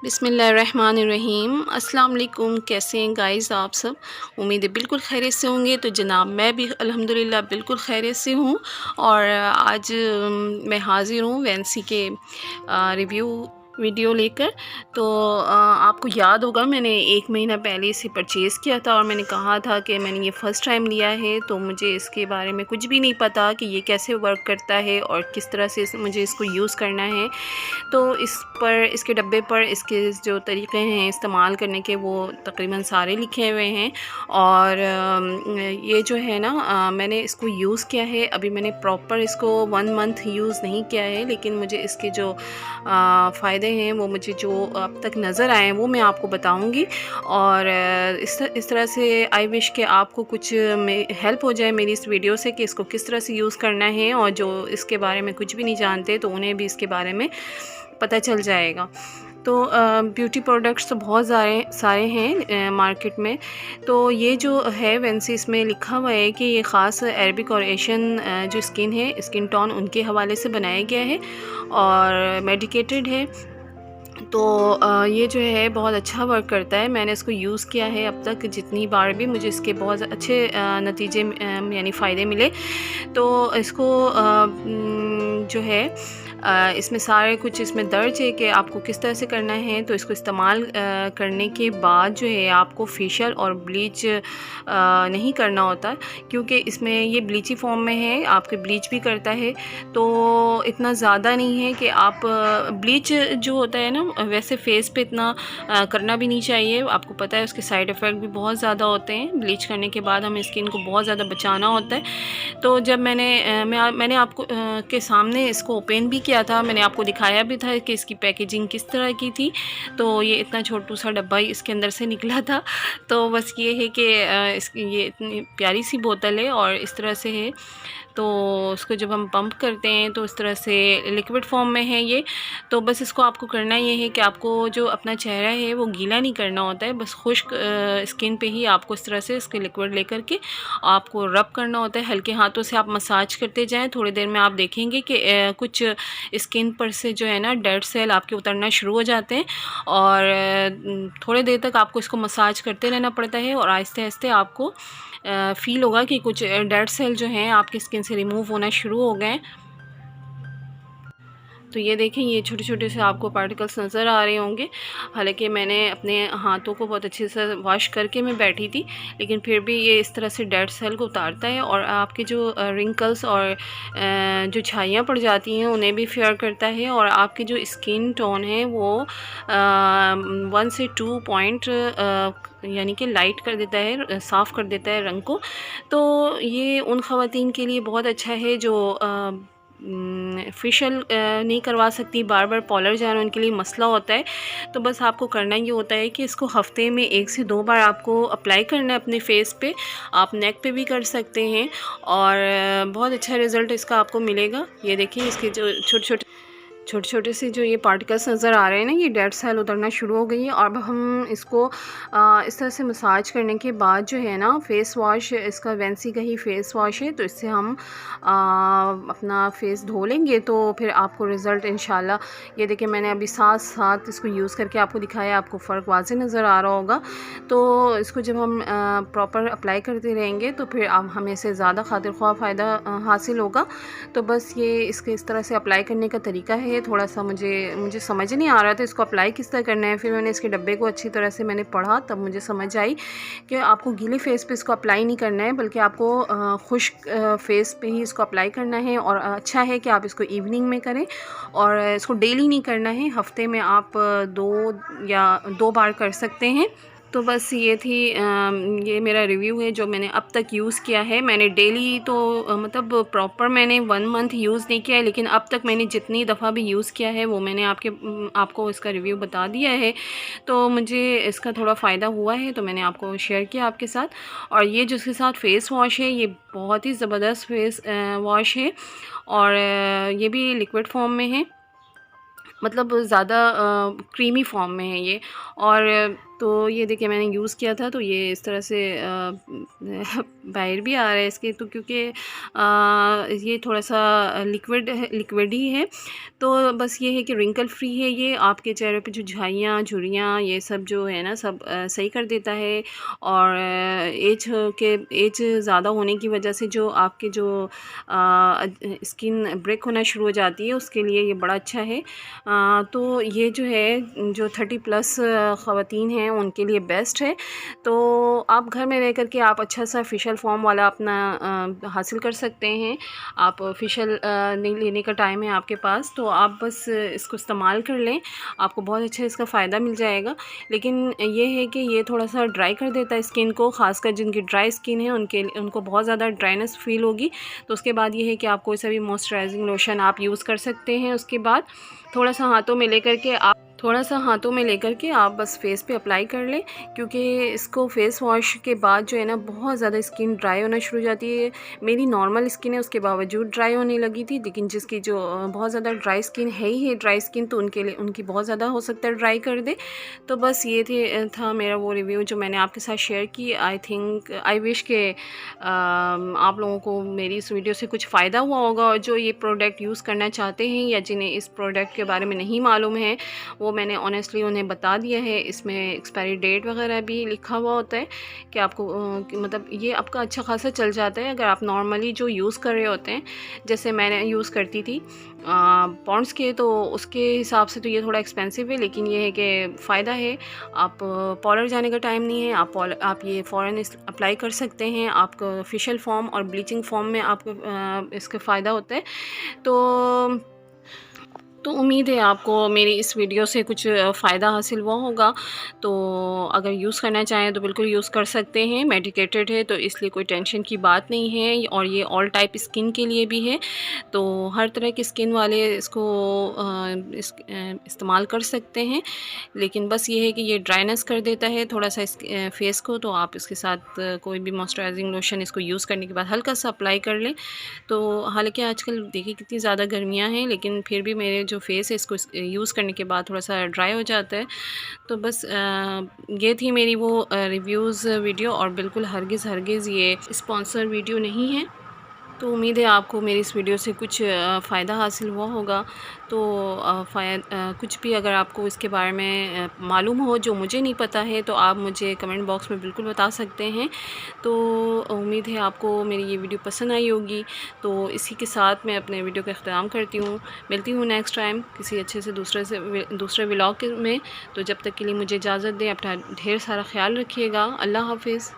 बिस्मिल्लाहिर्रहमानिर्रहीम। अस्सलाम वालेकुम। कैसे हैं गाइस आप सब? उम्मीद है बिल्कुल खैरियत से होंगे। तो जनाब मैं भी अल्हम्दुलिल्लाह बिल्कुल खैरियत से हूँ। और आज मैं हाज़िर हूँ वैंसी के रिव्यू वीडियो लेकर। तो आपको याद होगा मैंने 1 महीना पहले इसे परचेज़ किया था और मैंने कहा था कि मैंने ये फ़र्स्ट टाइम लिया है, तो मुझे इसके बारे में कुछ भी नहीं पता कि ये कैसे वर्क करता है और किस तरह से मुझे इसको यूज़ करना है। तो इस पर, इसके डब्बे पर इसके जो तरीक़े हैं इस्तेमाल करने के, वो तकरीबन सारे लिखे हुए हैं। और ये जो है ना, मैंने इसको यूज़ किया है। अभी मैंने प्रॉपर इसको 1 मंथ यूज़ नहीं किया है, लेकिन मुझे इसके जो फ़ायदे हैं वो मुझे जो अब तक नज़र आए हैं वो मैं आपको बताऊंगी। और इस तरह से आई विश कि आपको कुछ हेल्प हो जाए मेरी इस वीडियो से कि इसको किस तरह से यूज़ करना है, और जो इसके बारे में कुछ भी नहीं जानते तो उन्हें भी इसके बारे में पता चल जाएगा। तो ब्यूटी प्रोडक्ट्स तो बहुत सारे हैं मार्केट में। तो ये जो है वैंसी, इसमें लिखा हुआ है कि ये ख़ास अरबिक और एशियन जो स्किन है, स्किन टोन, उनके हवाले से बनाया गया है और मेडिकेटेड है। तो ये जो है बहुत अच्छा वर्क करता है। मैंने इसको यूज़ किया है अब तक जितनी बार भी, मुझे इसके बहुत अच्छे नतीजे यानी फ़ायदे मिले। तो इसको जो है इसमें सारे कुछ इसमें दर्ज है कि आपको किस तरह से करना है। तो इसको इस्तेमाल करने के बाद जो है आपको फेशियल और ब्लीच नहीं करना होता, क्योंकि इसमें ये ब्लीची फॉर्म में है, आपके ब्लीच भी करता है। तो इतना ज़्यादा नहीं है कि आप ब्लीच जो होता है ना, वैसे फेस पे इतना करना भी नहीं चाहिए। आपको पता है उसके साइड इफ़ेक्ट भी बहुत ज़्यादा होते हैं। ब्लीच करने के बाद हमें स्किन को बहुत ज़्यादा बचाना होता है। तो जब मैंने आपको के सामने इसको ओपन भी किया था, मैंने आपको दिखाया भी था कि इसकी पैकेजिंग किस तरह की थी। तो ये इतना छोटू सा डब्बा ही इसके अंदर से निकला था। तो बस ये है कि इसकी ये इतनी प्यारी सी बोतल है और इस तरह से है। तो उसको जब हम पंप करते हैं तो इस तरह से लिक्विड फॉर्म में है ये। तो बस इसको आपको करना ये है कि आपको जो अपना चेहरा है वो गीला नहीं करना होता है, बस खुश्क स्किन पे ही आपको इस तरह से इसके लिक्विड लेकर के आपको रब करना होता है। हल्के हाथों से आप मसाज करते जाएं। थोड़ी देर में आप देखेंगे कि कुछ स्किन पर से जो है ना डेड सेल आपके उतरना शुरू हो जाते हैं। और थोड़ी देर तक आपको इसको मसाज करते रहना पड़ता है और आहिस्ते आहिस्ते आपको फ़ील होगा कि कुछ डेड सेल जो हैं आपकी स्किन से रिमूव होना शुरू हो गए। तो ये देखें, ये छोटे छोटे से आपको पार्टिकल्स नज़र आ रहे होंगे। हालांकि मैंने अपने हाथों को बहुत अच्छे से वॉश करके मैं बैठी थी, लेकिन फिर भी ये इस तरह से डेड सेल को उतारता है और आपके जो रिंकल्स और जो छाइयाँ पड़ जाती हैं उन्हें भी फेयर करता है। और आपकी जो स्किन टोन है वो 1 से 2 पॉइंट यानी कि लाइट कर देता है, साफ़ कर देता है रंग को। तो ये उन ख़वातीन के लिए बहुत अच्छा है जो फेशियल नहीं करवा सकती, बार बार पार्लर जाना उनके लिए मसला होता है। तो बस आपको करना ये होता है कि इसको हफ़्ते में 1 से 2 बार आपको अप्लाई करना है अपने फेस पे। आप नेक पे भी कर सकते हैं और बहुत अच्छा रिज़ल्ट इसका आपको मिलेगा। ये देखिए, इसके जो छोटे छोटे से जो ये पार्टिकल्स नज़र आ रहे हैं ना, ये डेड सेल उतरना शुरू हो गई है। और अब हम इसको इस तरह से मसाज करने के बाद जो है ना, फेस वॉश, इसका वैंसी का ही फेस वॉश है, तो इससे हम अपना फेस धो लेंगे तो फिर आपको रिज़ल्ट इंशाल्लाह। ये देखिए, मैंने अभी साथ साथ इसको यूज़ करके आपको दिखाया, आपको फ़र्क वाज़े नज़र आ रहा होगा। तो इसको जब हम प्रॉपर अप्लाई करते रहेंगे तो फिर अब हमें से ज़्यादा खातिर ख्वाह फ़ायदा हासिल होगा। तो बस ये इसके इस तरह से अप्लाई करने का तरीका है। थोड़ा सा मुझे समझ नहीं आ रहा था इसको अप्लाई किस तरह करना है। फिर मैंने इसके डब्बे को अच्छी तरह से मैंने पढ़ा, तब मुझे समझ आई कि आपको गीले फेस पे इसको अप्लाई नहीं करना है, बल्कि आपको खुश्क फेस पे ही इसको अप्लाई करना है। और अच्छा है कि आप इसको इवनिंग में करें और इसको डेली नहीं करना है, हफ्ते में आप 2 बार कर सकते हैं। तो बस ये थी ये मेरा रिव्यू है जो मैंने अब तक यूज़ किया है। मैंने डेली तो मतलब प्रॉपर मैंने 1 मंथ यूज़ नहीं किया है, लेकिन अब तक मैंने जितनी दफ़ा भी यूज़ किया है वो मैंने आपको इसका रिव्यू बता दिया है। तो मुझे इसका थोड़ा फ़ायदा हुआ है तो मैंने आपको शेयर किया आपके साथ। और ये जिसके साथ फ़ेस वॉश है, ये बहुत ही ज़बरदस्त फेस वॉश है और ये भी लिक्विड फॉर्म में है, मतलब ज़्यादा क्रीमी फॉर्म में है ये। और तो ये देखिए मैंने यूज़ किया था तो ये इस तरह से बाहर भी आ रहा है इसके, तो क्योंकि ये थोड़ा सा लिक्विड ही है। तो बस ये है कि रिंकल फ्री है ये, आपके चेहरे पे जो झाइयाँ झुर्रियाँ ये सब जो है ना सब सही कर देता है। और एज ज़्यादा होने की वजह से जो आपके जो स्किन ब्रेक होना शुरू हो जाती है उसके लिए ये बड़ा अच्छा है। तो ये जो है जो 30+ ख़वातीन हैं उनके लिए बेस्ट है। तो आप घर में रह कर के आप अच्छा सा फेशियल फॉर्म वाला अपना हासिल कर सकते हैं। आप फेशियल नहीं लेने का टाइम है आपके पास तो आप बस इसको इस्तेमाल कर लें, आपको बहुत अच्छा इसका फ़ायदा मिल जाएगा। लेकिन ये है कि ये थोड़ा सा ड्राई कर देता है स्किन को, ख़ासकर जिनकी ड्राई स्किन है उनको बहुत ज़्यादा ड्राइनेस फ़ील होगी। तो उसके बाद ये है कि आप कोई सा भी मॉइस्चराइजिंग लोशन आप यूज़ कर सकते हैं। उसके बाद थोड़ा सा हाथों में लेकर के आप बस फेस पे अप्लाई कर लें, क्योंकि इसको फेस वॉश के बाद जो है ना बहुत ज़्यादा स्किन ड्राई होना शुरू हो जाती है। मेरी नॉर्मल स्किन है उसके बावजूद ड्राई होने लगी थी, लेकिन जिसकी जो बहुत ज़्यादा ड्राई स्किन है ही है ड्राई स्किन, तो उनके लिए उनकी बहुत ज़्यादा हो सकता है ड्राई कर दे। तो बस ये था मेरा वो रिव्यू जो मैंने आपके साथ शेयर की। आई विश के आप लोगों को मेरी इस वीडियो से कुछ फ़ायदा हुआ होगा, और जो ये प्रोडक्ट यूज़ करना चाहते हैं या जिन्हें इस प्रोडक्ट के बारे में नहीं मालूम है वो मैंने ऑनेस्टली उन्हें बता दिया है। इसमें एक्सपायरी डेट वगैरह भी लिखा हुआ होता है कि आपको मतलब ये आपका अच्छा खासा चल जाता है अगर आप नॉर्मली जो यूज़ कर रहे होते हैं। जैसे मैंने यूज़ करती थी पॉन्ड्स के, तो उसके हिसाब से तो ये थोड़ा एक्सपेंसिव है, लेकिन ये है कि फ़ायदा है। आप पार्लर जाने का टाइम नहीं है, आप ये फ़ौरन अप्लाई कर सकते हैं। आपका फेशियल फॉर्म और ब्लीचिंग फॉर्म में आपको इसका फ़ायदा होता है। तो उम्मीद है आपको मेरी इस वीडियो से कुछ फ़ायदा हासिल हुआ होगा। तो अगर यूज़ करना चाहें तो बिल्कुल यूज़ कर सकते हैं। मेडिकेटेड है तो इसलिए कोई टेंशन की बात नहीं है, और ये ऑल टाइप स्किन के लिए भी है। तो हर तरह की स्किन वाले इसको इस्तेमाल कर सकते हैं। लेकिन बस ये है कि ये ड्राइनेस कर देता है थोड़ा सा फेस को, तो आप इसके साथ कोई भी मॉइस्चराइजिंग लोशन इसको यूज़ करने के बाद हल्का सा अप्लाई कर लें। तो हालांकि आजकल देखिए कितनी ज़्यादा गर्मियाँ हैं, लेकिन फिर भी मेरे जो फेस है इसको यूज़ करने के बाद थोड़ा सा ड्राई हो जाता है। तो बस ये थी मेरी वो रिव्यूज़ वीडियो, और बिल्कुल हरगिज़ ये स्पॉन्सर वीडियो नहीं है। तो उम्मीद है आपको मेरी इस वीडियो से कुछ फ़ायदा हासिल हुआ होगा। तो कुछ भी अगर आपको इसके बारे में मालूम हो जो मुझे नहीं पता है तो आप मुझे कमेंट बॉक्स में बिल्कुल बता सकते हैं। तो उम्मीद है आपको मेरी ये वीडियो पसंद आई होगी। तो इसी के साथ मैं अपने वीडियो का अख्ताम करती हूँ। मिलती हूँ नेक्स्ट टाइम किसी अच्छे से दूसरे व्लॉग में। तो जब तक के लिए मुझे इजाज़त दें। अपना ढेर सारा ख्याल रखिएगा। अल्लाह हाफ़िज़।